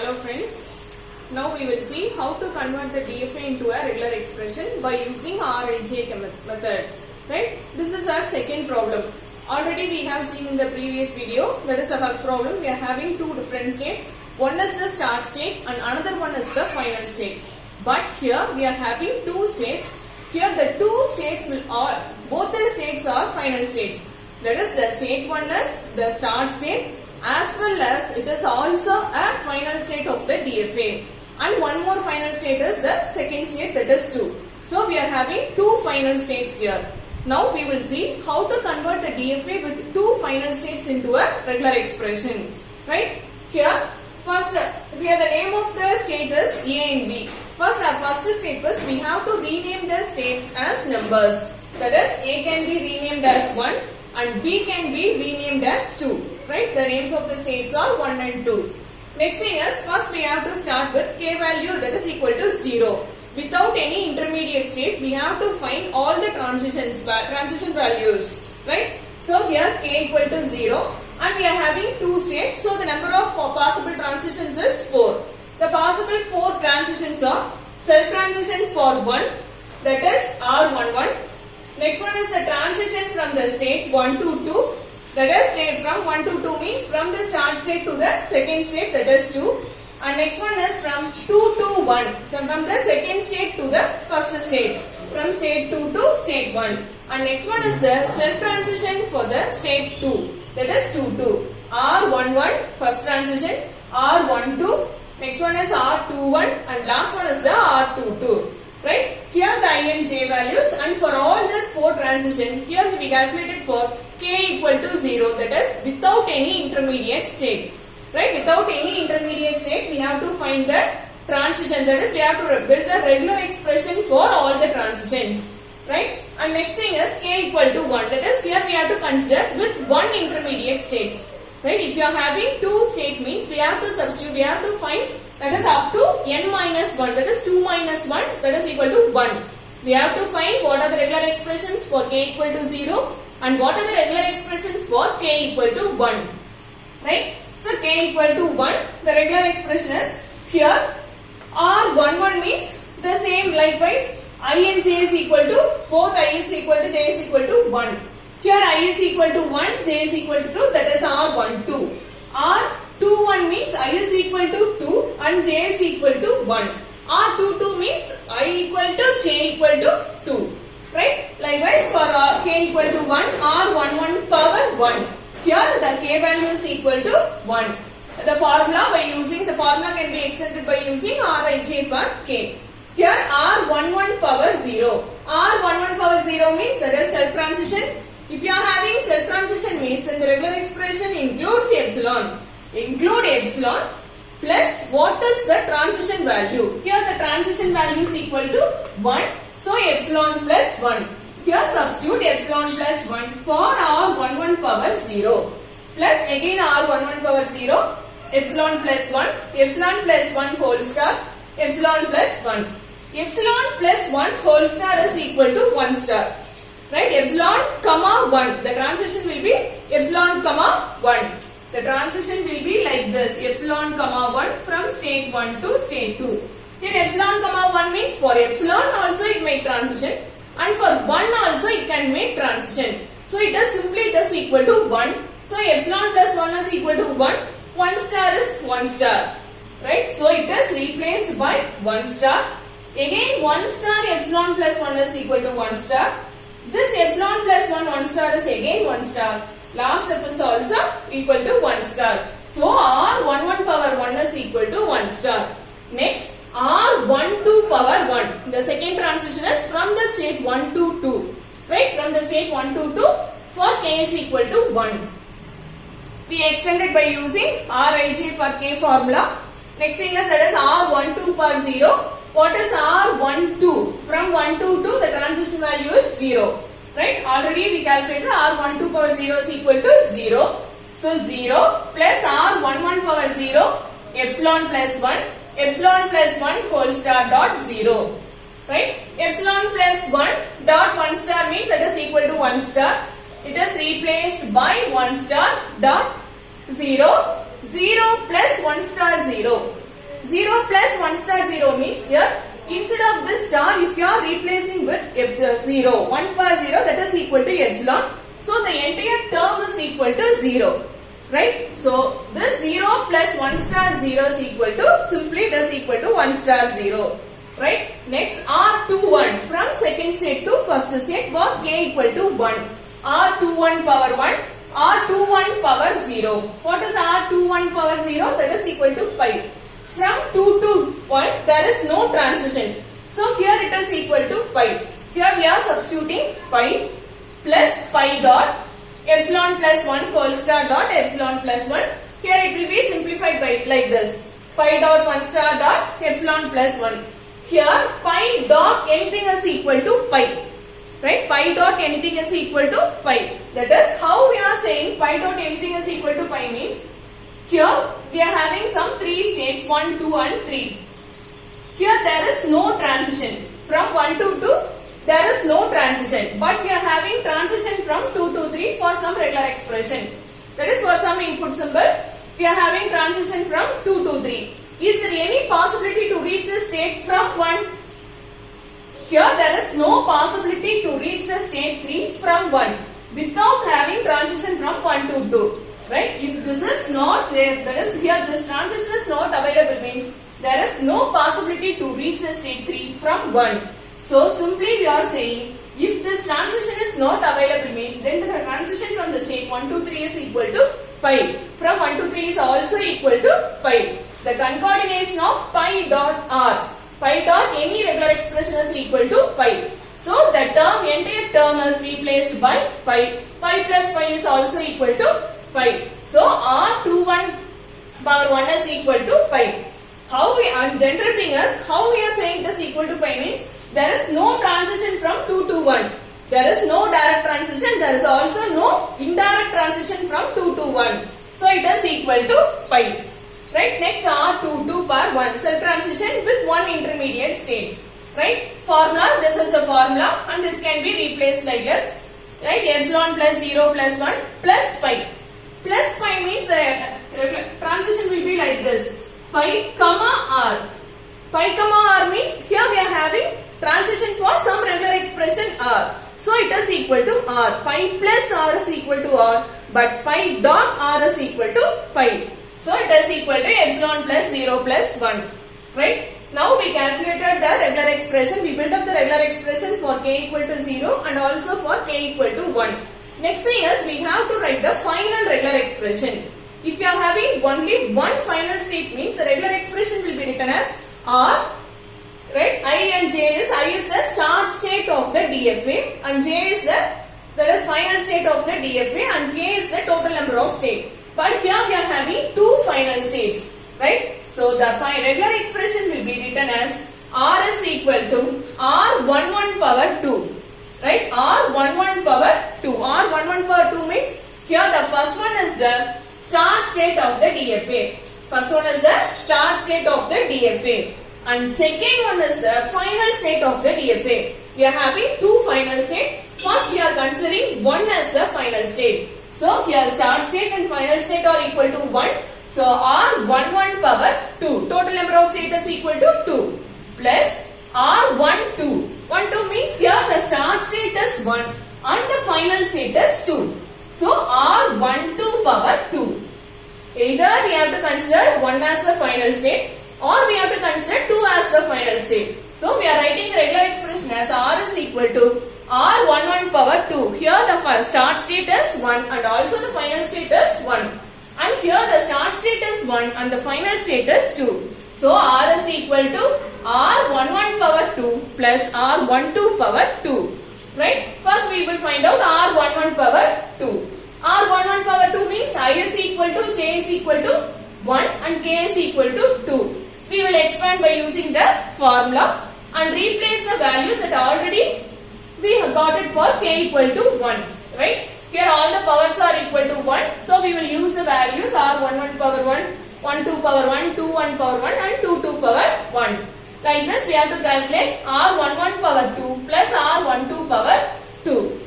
Hello friends, now we will see how to convert the DFA into a regular expression by using RIJ method. Right? This is our second problem. Already we have seen in the previous video, that is the first problem. We are having two different states. One is the start state and another one is the final state. But here we are having two states. Here the two states both the states are final states. That is the state 1 is the start state as well as it is also a final state of the DFA. And one more final state is the second state, that is 2. So we are having two final states here. Now we will see how to convert the DFA with two final states into a regular expression. Right? Here the name of the state is A and B. First, our first step is we have to rename the states as numbers. That is, A can be renamed as 1 and B can be renamed as 2. Right? The names of the states are 1 and 2. Next thing is, first we have to start with K value that is equal to 0. Without any intermediate state, we have to find all the transition values. Right? So here K equal to 0 and we are having two states. So the number of possible transitions is 4. The possible 4 transitions are self transition for 1, that is R11. Next one is the transition from the state 1 to 2, that is state from 1 to 2 means from the start state to the second state, that is 2. And next one is from 2 to 1, so from the second state to the first state, from state 2 to state 1. And next one is the self transition for the state 2, that is 2 to R11 first transition, R12. Next one is R21 and last one is the R22. Right? Here the I and J values, and for all this 4 transition, here we calculated for K equal to 0, that is without any intermediate state. Right? Without any intermediate state, we have to find the transitions, that is we have to build the regular expression for all the transitions. Right? And next thing is K equal to 1, that is here we have to consider with one intermediate state. Right? If you are having 2 state means we have to substitute, we have to find that is up to n minus 1, that is 2 minus 1, that is equal to 1. We have to find what are the regular expressions for K equal to 0 and what are the regular expressions for K equal to 1. Right? So K equal to 1, the regular expression is here R11 means the same, likewise I and J is equal to, both I is equal to J is equal to 1. Here I is equal to 1, J is equal to 2, that is R12. R21 means I is equal to 2 and J is equal to 1. R22 means I equal to J equal to 2. Right? Likewise for K equal to 1, R11 power 1. Here the K value is equal to 1. The formula can be extended by using Rij per K. Here R11 power 0. R11 power 0 means that is self transition. If you are having self transition means then the regular expression includes epsilon. Include epsilon plus what is the transition value. Here the transition value is equal to 1. So epsilon plus 1. Here substitute epsilon plus 1 for R11 power 0. Plus again R11 power 0. Epsilon plus 1. Epsilon plus 1 whole star. Epsilon plus 1. Epsilon plus 1 whole star is equal to 1 star. Right? Epsilon comma 1. The transition will be epsilon comma 1. The transition will be like this. Epsilon comma 1 from state 1 to state 2. Here epsilon comma 1 means for epsilon also it make transition and for 1 also it can make transition. So it is equal to 1. So epsilon plus 1 is equal to 1. 1 star is 1 star. Right? So it is replaced by 1 star. Again 1 star epsilon plus 1 is equal to 1 star. This epsilon plus 1 star is again 1 star. Last step is also equal to 1 star. So R11 power 1 is equal to 1 star. Next R12 power 1. The second transition is from the state 1 to 2. Right? From the state 1 to 2 for K is equal to 1. We extended by using Rij per K formula. Next thing is that is R12 per 0. What is R12? From 1 to 2 the transition value is 0. Right? Already we calculated R12 power 0 is equal to 0. So 0 plus R11 power 0 epsilon plus 1. Epsilon plus 1 whole star dot 0. Right? Epsilon plus 1 dot 1 star means that is equal to 1 star. It is replaced by 1 star dot 0. 0 plus 1 star 0. 0 plus 1 star 0 means here instead of this star, if you are replacing with epsilon 0, 1 power 0, that is equal to epsilon. So the entire term is equal to 0. Right? So this 0 plus 1 star 0 is equal to, simply it is equal to 1 star 0. Right? Next R21 from second state to first state for k equal to 1. R21 power 1, R21 power 0. What is R21 power 0? That is equal to pi. From 2 to 1 there is no transition. So here it is equal to pi. Here we are substituting pi plus pi dot epsilon plus 1 whole star dot epsilon plus 1. Here it will be simplified by like this. Pi dot 1 star dot epsilon plus 1. Here pi dot anything is equal to pi. Right? Pi dot anything is equal to pi. That is how we are saying pi dot anything is equal to pi means here we are having some 3 states 1, 2 and 3. Here there is no transition. From 1 to 2 there is no transition. But we are having transition from 2 to 3 for some regular expression. That is for some input symbol. We are having transition from 2 to 3. Is there any possibility to reach the state from 1? Here there is no possibility to reach the state 3 from 1 without having transition from 1 to 2. Right? If this is not there, that is here this transition is not available means there is no possibility to reach the state 3 from 1. So simply we are saying if this transition is not available means then the transition from the state 1 to 3 is equal to pi. From 1 to 3 is also equal to pi. The concatenation of pi dot r. Pi dot any regular expression is equal to pi. So the term, entire term is replaced by pi. Pi plus pi is also equal to pi. So R21 power 1 is equal to pi. How we, and general thing is, how we are saying this equal to pi means, there is no transition from 2 to 1. There is no direct transition, there is also no indirect transition from 2 to 1. So it is equal to pi. Right? Next R22 power 1, cell transition with one intermediate state. Right? Formula, this is a formula and this can be replaced like this. Right? Epsilon plus 0 plus 1 plus pi. Plus pi means the transition will be like this. Pi comma r. Pi comma r means here we are having transition for some regular expression r. So it is equal to r. Pi plus r is equal to r, but pi dot r is equal to pi. So it is equal to epsilon plus 0 plus 1. Right? Now we calculated the regular expression. We built up the regular expression for k equal to 0 and also for k equal to 1. Next thing is we have to write the final regular expression. If you are having only one final state means the regular expression will be written as r. Right? I and j is, I is the start state of the DFA and j is the final state of the DFA and k is the total number of state. But here we are having two final states. Right? So the regular expression will be written as r is equal to r11 power 2. Right? R11 power 2. R11 power 2 means here the first one is the start state of the DFA. First one is the start state of the DFA. And second one is the final state of the DFA. We are having two final states. First we are considering one as the final state. So here start state and final state are equal to 1. So R11 power 2. Total number of states is equal to 2. Plus R12. 12 means here the start state is 1 and the final state is 2. So R12 power 2. Either we have to consider 1 as the final state or we have to consider 2 as the final state. So we are writing the regular expression as R is equal to R11 power 2. Here the start state is 1 and also the final state is 1. And here the start state is 1 and the final state is 2. So R is equal to R11 power 2 plus R12 power 2. Right? First we will find out R11 power 2. R11 power 2 means I is equal to J is equal to 1 and K is equal to 2. We will expand by using the formula and replace the values that already we have got it for K equal to 1. Right? Here all the powers are equal to 1. So we will use the values R11 power 1, 12 power 1, 21 power 1 and 22 power 1. Like this we have to calculate R11 power 2 plus R12 power 2.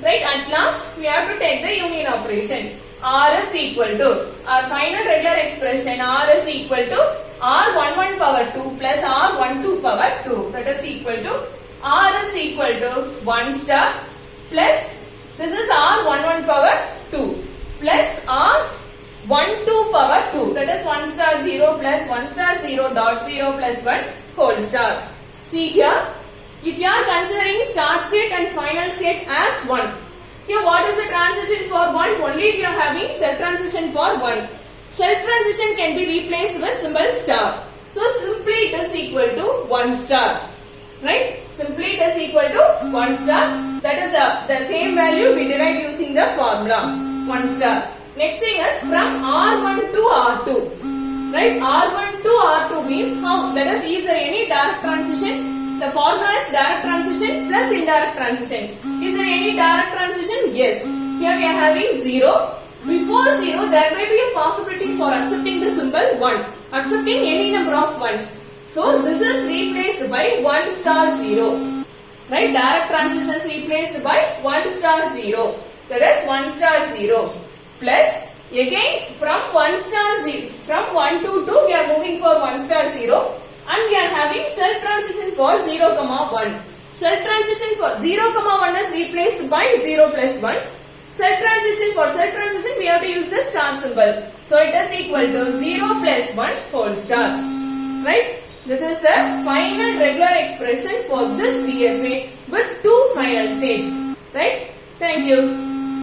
Right? At last we have to take the union operation. R is equal to, our final regular expression R is equal to R11 power 2 plus R12 power 2. That is equal to R is equal to 1 star plus this is R11 power 2 plus R12 power 2. That is 1 star 0 plus 1 star 0 dot 0 plus 1 whole star. See here, if you are considering start state and final state as 1. Here what is the transition for 1? Only if you are having self transition for 1. Self transition can be replaced with symbol star. So simply it is equal to 1 star. Right? Simply it is equal to 1 star. That is the same value we derived using the formula. 1 star. Next thing is from R1 to R2. Right? R1 to R2 means how? That is there any direct transition? The formula is direct transition plus indirect transition. Is there any direct transition? Yes. Here we are having 0. Before 0, there may be a possibility for accepting the symbol 1. Accepting any number of 1s. So, this is replaced by 1 star 0. Right? Direct transition is replaced by 1 star 0. That is 1 star 0. Plus, again from 1 star 0, from 1 to 2, we are moving for 1 star 0. And we are having self transition for 0, 1. Self transition for 0, 1 is replaced by 0 plus 1. Self transition we have to use the star symbol. So it is equal to 0 plus 1 whole star. Right? This is the final regular expression for this DFA with 2 final states. Right? Thank you.